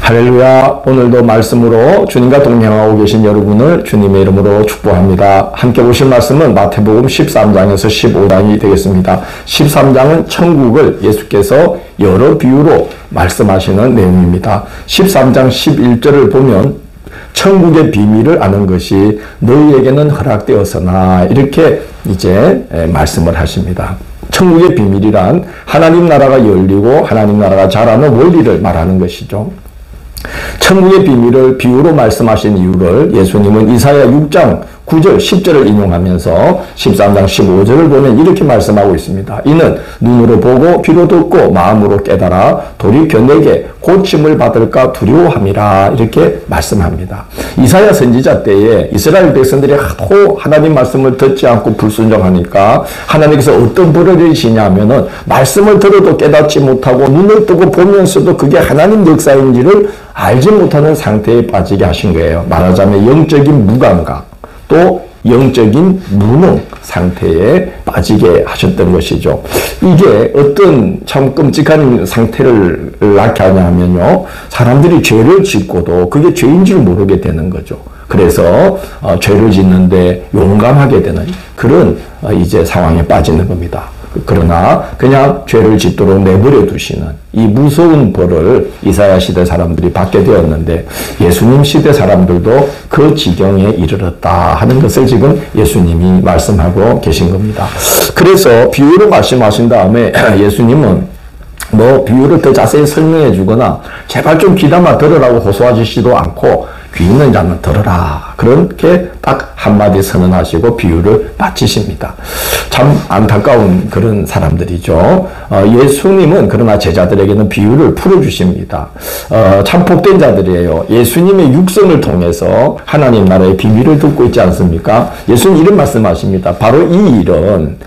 할렐루야. 오늘도 말씀으로 주님과 동행하고 계신 여러분을 주님의 이름으로 축복합니다. 함께 보실 말씀은 마태복음 13장에서 15장이 되겠습니다. 13장은 천국을 예수께서 여러 비유로 말씀하시는 내용입니다. 13장 11절을 보면 천국의 비밀을 아는 것이 너희에게는 허락되었으나 이렇게 이제 말씀을 하십니다. 천국의 비밀이란 하나님 나라가 열리고 하나님 나라가 자라는 원리를 말하는 것이죠. 천국의 비밀을 비유로 말씀하신 이유를 예수님은 이사야 6장 9절 10절을 인용하면서 13장 15절을 보면 이렇게 말씀하고 있습니다. 이는 눈으로 보고 귀로 듣고 마음으로 깨달아 돌이켜 내게 고침을 받을까 두려워함이라 이렇게 말씀합니다. 이사야 선지자 때에 이스라엘 백성들이 하도 하나님 말씀을 듣지 않고 불순종하니까 하나님께서 어떤 벌을 내리시냐 하면은 말씀을 들어도 깨닫지 못하고 눈을 뜨고 보면서도 그게 하나님 역사인지를 알지 못하는 상태에 빠지게 하신 거예요. 말하자면 영적인 무감각 또 영적인 무능 상태에 빠지게 하셨던 것이죠. 이게 어떤 참 끔찍한 상태를 낳게 하냐 하면요. 사람들이 죄를 짓고도 그게 죄인 줄 모르게 되는 거죠. 그래서 죄를 짓는데 용감하게 되는 그런 이제 상황에 빠지는 겁니다. 그러나 그냥 죄를 짓도록 내버려 두시는 이 무서운 벌을 이사야 시대 사람들이 받게 되었는데 예수님 시대 사람들도 그 지경에 이르렀다 하는 것을 지금 예수님이 말씀하고 계신 겁니다. 그래서 비유로 말씀하신 다음에 예수님은 뭐 비유를 더 자세히 설명해 주거나 제발 좀 귀담아 들으라고 호소하시지도 않고 귀 있는 자는 들으라 그렇게 딱 한마디 선언하시고 비유를 마치십니다. 참 안타까운 그런 사람들이죠. 예수님은 그러나 제자들에게는 비유를 풀어주십니다. 참 복된 자들이에요. 예수님의 육성을 통해서 하나님 나라의 비밀을 듣고 있지 않습니까? 예수님 이런 말씀하십니다. 바로 이 일은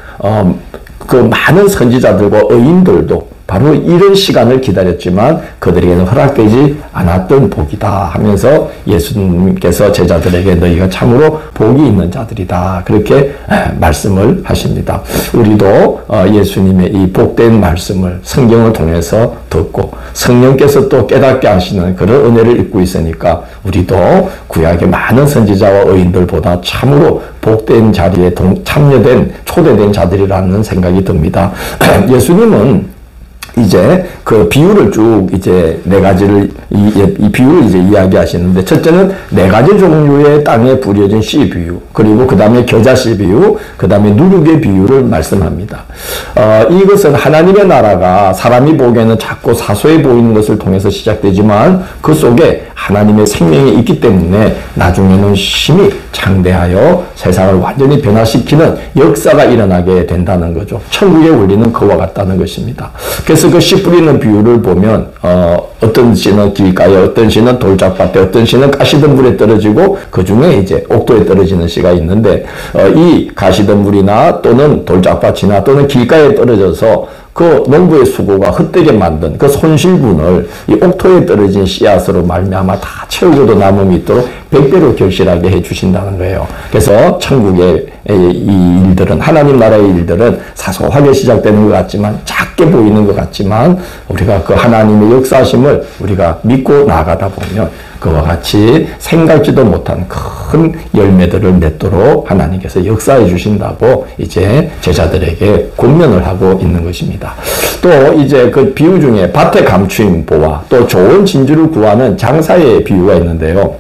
그 많은 선지자들과 의인들도 바로 이런 시간을 기다렸지만 그들에게는 허락되지 않았던 복이다 하면서 예수님께서 제자들에게 너희가 참으로 복이 있는 자들이다 그렇게 말씀을 하십니다. 우리도 예수님의 이 복된 말씀을 성경을 통해서 듣고 성령께서 또 깨닫게 하시는 그런 은혜를 입고 있으니까 우리도 구약의 많은 선지자와 의인들보다 참으로 복된 자리에 참여된 초대된 자들이라는 생각이 듭니다. 예수님은 이제 그 비유를 쭉 이제 네 가지를 이 비유를 이제 이야기하시는데 첫째는 네 가지 종류의 땅에 뿌려진 씨 비유 그리고 그 다음에 겨자씨 비유 그 다음에 누룩의 비유를 말씀합니다. 이것은 하나님의 나라가 사람이 보기에는 작고 사소해 보이는 것을 통해서 시작되지만 그 속에 하나님의 생명이 있기 때문에 나중에는 심히 장대하여 세상을 완전히 변화시키는 역사가 일어나게 된다는 거죠. 천국의 원리는 그와 같다는 것입니다. 그래서 그 씨 뿌리는 비유를 보면 어떤 씨는 길가에 어떤 씨는 돌짝밭에 어떤 씨는 가시덤불에 떨어지고 그 중에 이제 옥토에 떨어지는 씨가 있는데 이 가시덤불이나 또는 돌짝밭이나 또는 길가에 떨어져서 그 농부의 수고가 헛되게 만든 그 손실분을 이 옥토에 떨어진 씨앗으로 말미암아 다 채우고도 남음이 있도록 100배로 결실하게 해주신다는 거예요. 그래서 천국의 이 일들은 하나님 나라의 일들은 사소하게 시작되는 것 같지만 작게 보이는 것 같지만 우리가 그 하나님의 역사심을 우리가 믿고 나아가다 보면 그와 같이 생각지도 못한 큰 열매들을 맺도록 하나님께서 역사해 주신다고 이제 제자들에게 권면을 하고 있는 것입니다. 또 이제 그 비유 중에 밭에 감추인 보와 또 좋은 진주를 구하는 장사의 비유가 있는데요.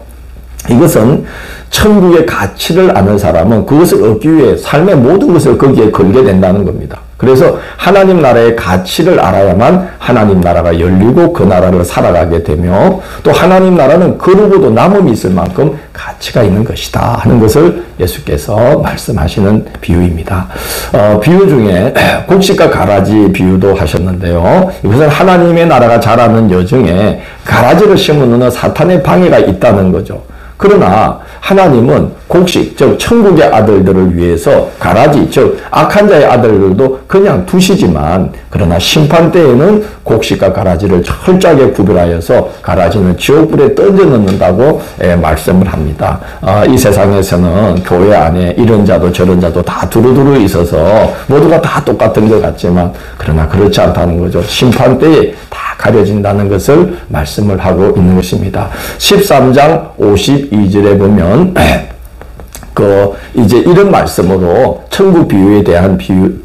이것은 천국의 가치를 아는 사람은 그것을 얻기 위해 삶의 모든 것을 거기에 걸게 된다는 겁니다. 그래서 하나님 나라의 가치를 알아야만 하나님 나라가 열리고 그 나라를 살아가게 되며 또 하나님 나라는 거르고도 남음이 있을 만큼 가치가 있는 것이다 하는 것을 예수께서 말씀하시는 비유입니다. 비유 중에 곡식과 가라지 비유도 하셨는데요. 이것은 하나님의 나라가 자라는 여정에 가라지를 심으는 사탄의 방해가 있다는 거죠. 그러나 하나님은 곡식, 즉 천국의 아들들을 위해서 가라지, 즉 악한 자의 아들들도 그냥 두시지만, 그러나 심판 때에는 곡식과 가라지를 철저하게 구별하여서 가라지는 지옥불에 던져 넣는다고 말씀을 합니다. 이 세상에서는 교회 안에 이런 자도 저런 자도 다 두루두루 있어서 모두가 다 똑같은 것 같지만, 그러나 그렇지 않다는 거죠. 심판 때에 다 가려진다는 것을 말씀을 하고 있는 것입니다. 13장 52절에 보면 이제 이런 말씀으로 천국 비유에 대한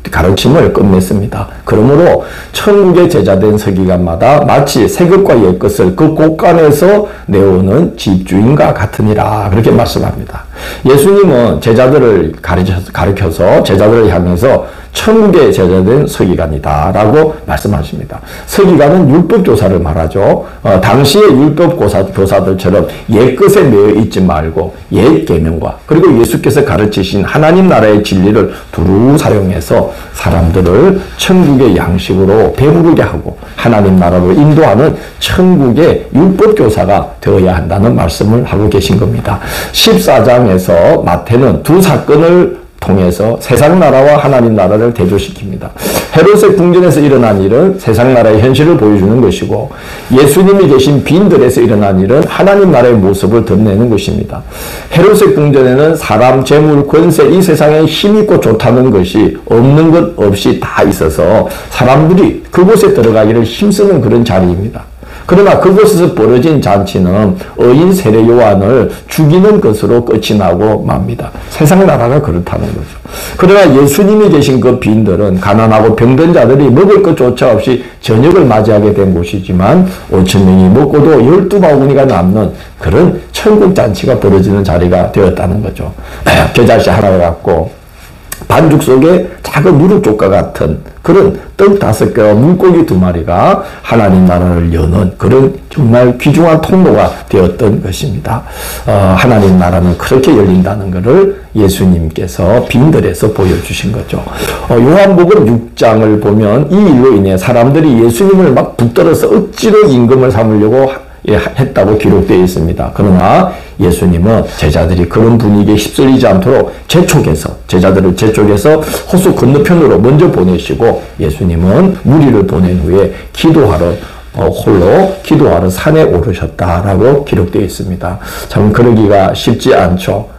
가르침을 끝냈습니다. 그러므로 천국의 제자된 서기관마다 마치 새 것과 옛 것을 그 곳간에서 내오는 집주인과 같으니라, 그렇게 말씀합니다. 예수님은 제자들을 가르쳐서 제자들을 향해서 천국의 제자된 서기관이다 라고 말씀하십니다. 서기관은 율법교사를 말하죠. 당시의 율법교사들처럼 옛것에 매여 있지 말고 옛 계명과, 그리고 예수께서 가르치신 하나님 나라의 진리를 두루 사용해서 사람들을 천국의 양식으로 배부르게 하고 하나님 나라로 인도하는 천국의 율법교사가 되어야 한다는 말씀을 하고 계신 겁니다. 14장에서 마태는 두 사건을 통해서 세상 나라와 하나님 나라를 대조시킵니다. 헤롯의 궁전에서 일어난 일은 세상 나라의 현실을 보여주는 것이고, 예수님이 계신 빈들에서 일어난 일은 하나님 나라의 모습을 드러내는 것입니다. 헤롯의 궁전에는 사람, 재물, 권세, 이 세상에 힘있고 좋다는 것이 없는 것 없이 다 있어서 사람들이 그곳에 들어가기를 힘쓰는 그런 자리입니다. 그러나 그곳에서 벌어진 잔치는 어인 세례 요한을 죽이는 것으로 끝이 나고 맙니다. 세상 나라가 그렇다는 거죠. 그러나 예수님이 계신 그 빈들은 가난하고 병든 자들이 먹을 것조차 없이 저녁을 맞이하게 된 곳이지만 5,000명이 먹고도 12바구니가 남는 그런 천국 잔치가 벌어지는 자리가 되었다는 거죠. 겨자씨 하나가 갖고 반죽 속에 작은 누룩조과 같은 그런 떡 5개와 물고기 2마리가 하나님 나라를 여는 그런 정말 귀중한 통로가 되었던 것입니다. 하나님 나라는 그렇게 열린다는 것을 예수님께서 빈들에서 보여주신 거죠. 요한복음 6장을 보면 이 일로 인해 사람들이 예수님을 막 붙들어서 억지로 임금을 삼으려고 했다고 기록되어 있습니다. 그러나 예수님은 제자들이 그런 분위기에 휩쓸리지 않도록 제자들을 재촉해서 호수 건너편으로 먼저 보내시고, 예수님은 무리를 보낸 후에 홀로 기도하러 산에 오르셨다라고 기록되어 있습니다. 참 그러기가 쉽지 않죠.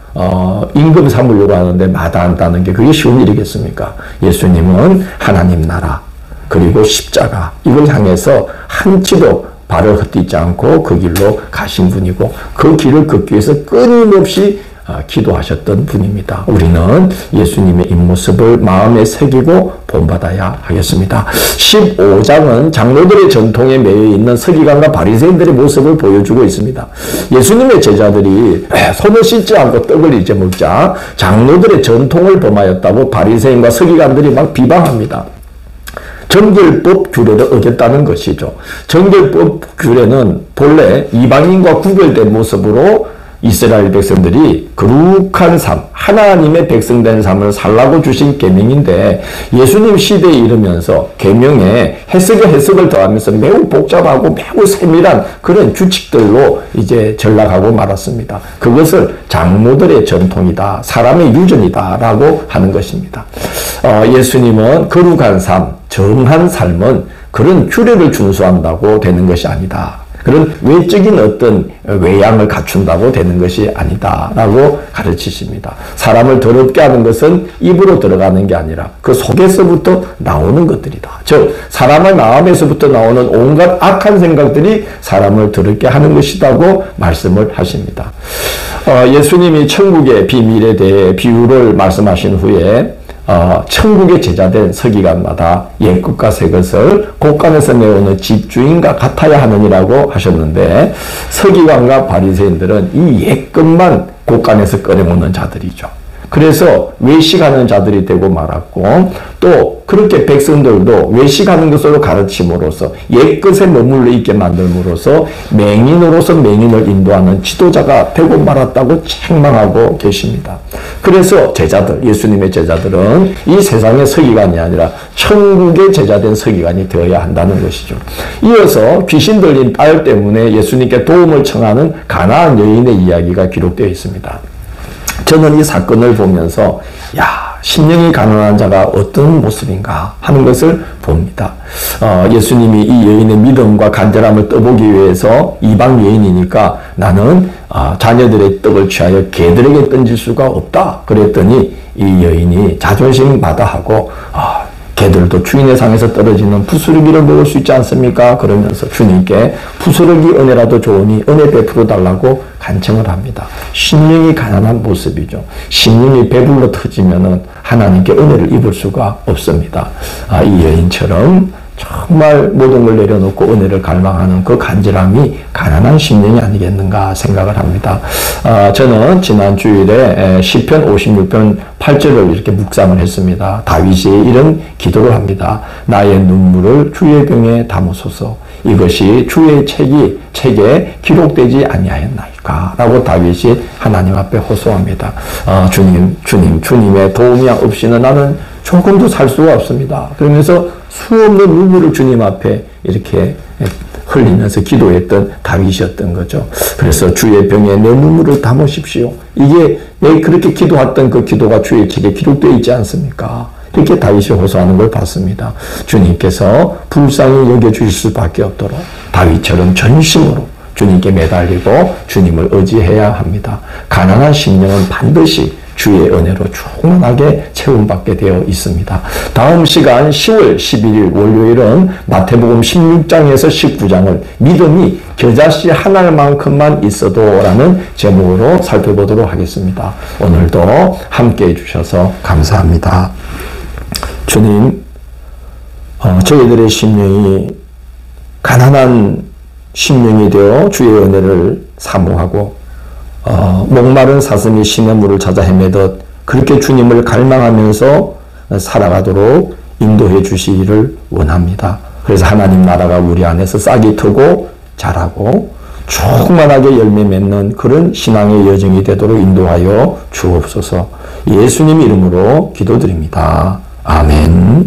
임금 삼으려고 하는데 마다한다는 게 그게 쉬운 일이겠습니까? 예수님은 하나님 나라 그리고 십자가 이걸 향해서 한치도 발을 헛디지 않고 그 길로 가신 분이고, 그 길을 걷기 위해서 끊임없이 기도하셨던 분입니다. 우리는 예수님의 입모습을 마음에 새기고 본받아야 하겠습니다. 15장은 장로들의 전통에 매여 있는 서기관과 바리새인들의 모습을 보여주고 있습니다. 예수님의 제자들이 손을 씻지 않고 떡을 이제 먹자 장로들의 전통을 범하였다고 바리새인과 서기관들이 막 비방합니다. 정결법 규례를 어겼다는 것이죠. 정결법 규례는 본래 이방인과 구별된 모습으로 이스라엘 백성들이 거룩한 삶, 하나님의 백성된 삶을 살라고 주신 계명인데, 예수님 시대에 이르면서 계명에 해석을 더하면서 매우 복잡하고 매우 세밀한 그런 규칙들로 이제 전락하고 말았습니다. 그것을 장로들의 전통이다, 사람의 유전이다라고 하는 것입니다. 예수님은 거룩한 삶, 정한 삶은 그런 규례를 준수한다고 되는 것이 아니다. 그런 외적인 어떤 외양을 갖춘다고 되는 것이 아니다라고 가르치십니다. 사람을 더럽게 하는 것은 입으로 들어가는 게 아니라 그 속에서부터 나오는 것들이다. 즉 사람의 마음에서부터 나오는 온갖 악한 생각들이 사람을 더럽게 하는 것이라고 말씀을 하십니다. 예수님이 천국의 비밀에 대해 비유를 말씀하신 후에 천국의 제자된 서기관마다 옛것과 새것을 곳간에서 내오는 집주인과 같아야 하느니라고 하셨는데, 서기관과 바리새인들은 이 옛것만 곳간에서 꺼내오는 자들이죠. 그래서 외식하는 자들이 되고 말았고, 또 그렇게 백성들도 외식하는 것으로 가르침으로써 옛것에 머물러 있게 만들므로써 맹인으로서 맹인을 인도하는 지도자가 되고 말았다고 책망하고 계십니다. 그래서 제자들, 예수님의 제자들은 이 세상의 서기관이 아니라 천국의 제자된 서기관이 되어야 한다는 것이죠. 이어서 귀신 들린 딸 때문에 예수님께 도움을 청하는 가나안 여인의 이야기가 기록되어 있습니다. 저는 이 사건을 보면서 심령이 가난한 자가 어떤 모습인가 하는 것을 봅니다. 예수님이 이 여인의 믿음과 간절함을 떠보기 위해서 이방 여인이니까 나는 자녀들의 떡을 취하여 개들에게 던질 수가 없다. 그랬더니 이 여인이 자존심 마다하고 개들도 주인의 상에서 떨어지는 부스러기를 먹을 수 있지 않습니까? 그러면서 주님께 부스러기 은혜라도 좋으니 은혜 베풀어 달라고 간청을 합니다. 심령이 가난한 모습이죠. 심령이 배불러 터지면은 하나님께 은혜를 입을 수가 없습니다. 이 여인처럼 정말 모든 걸 내려놓고 은혜를 갈망하는 그 간절함이 가난한 심령이 아니겠는가 생각을 합니다. 저는 지난 주일에 시편 56편 8절을 이렇게 묵상을 했습니다. 다윗이 이런 기도를 합니다. 나의 눈물을 주의 병에 담으소서. 이것이 주의 책에 기록되지 아니하였나이까? 라고 다윗이 하나님 앞에 호소합니다. 주님의 도움이 없이는 나는 조금도 살 수가 없습니다. 그러면서 수없는 눈물을 주님 앞에 이렇게 흘리면서 기도했던 다윗이었던 거죠. 그래서 주의 병에 내 눈물을 담으십시오. 이게 내 그렇게 기도했던 그 기도가 주의 책에 기록되어 있지 않습니까? 이렇게 다윗이 호소하는 걸 봤습니다. 주님께서 불쌍히 여겨주실 수밖에 없도록 다윗처럼 전심으로 주님께 매달리고 주님을 의지해야 합니다. 가난한 심령은 반드시 주의 은혜로 충만하게 채움받게 되어 있습니다. 다음 시간 10월 11일 월요일은 마태복음 16장에서 19장을 믿음이 겨자씨 한 알만큼만 있어도 라는 제목으로 살펴보도록 하겠습니다. 오늘도 함께해 주셔서 감사합니다. 주님, 저희들의 심령이 가난한 심령이 되어 주의 은혜를 사모하고 목마른 사슴이 시냇물을 찾아 헤매듯 그렇게 주님을 갈망하면서 살아가도록 인도해 주시기를 원합니다. 그래서 하나님 나라가 우리 안에서 싹이 트고 자라고 충만하게 열매 맺는 그런 신앙의 여정이 되도록 인도하여 주옵소서. 예수님 이름으로 기도드립니다. 아멘.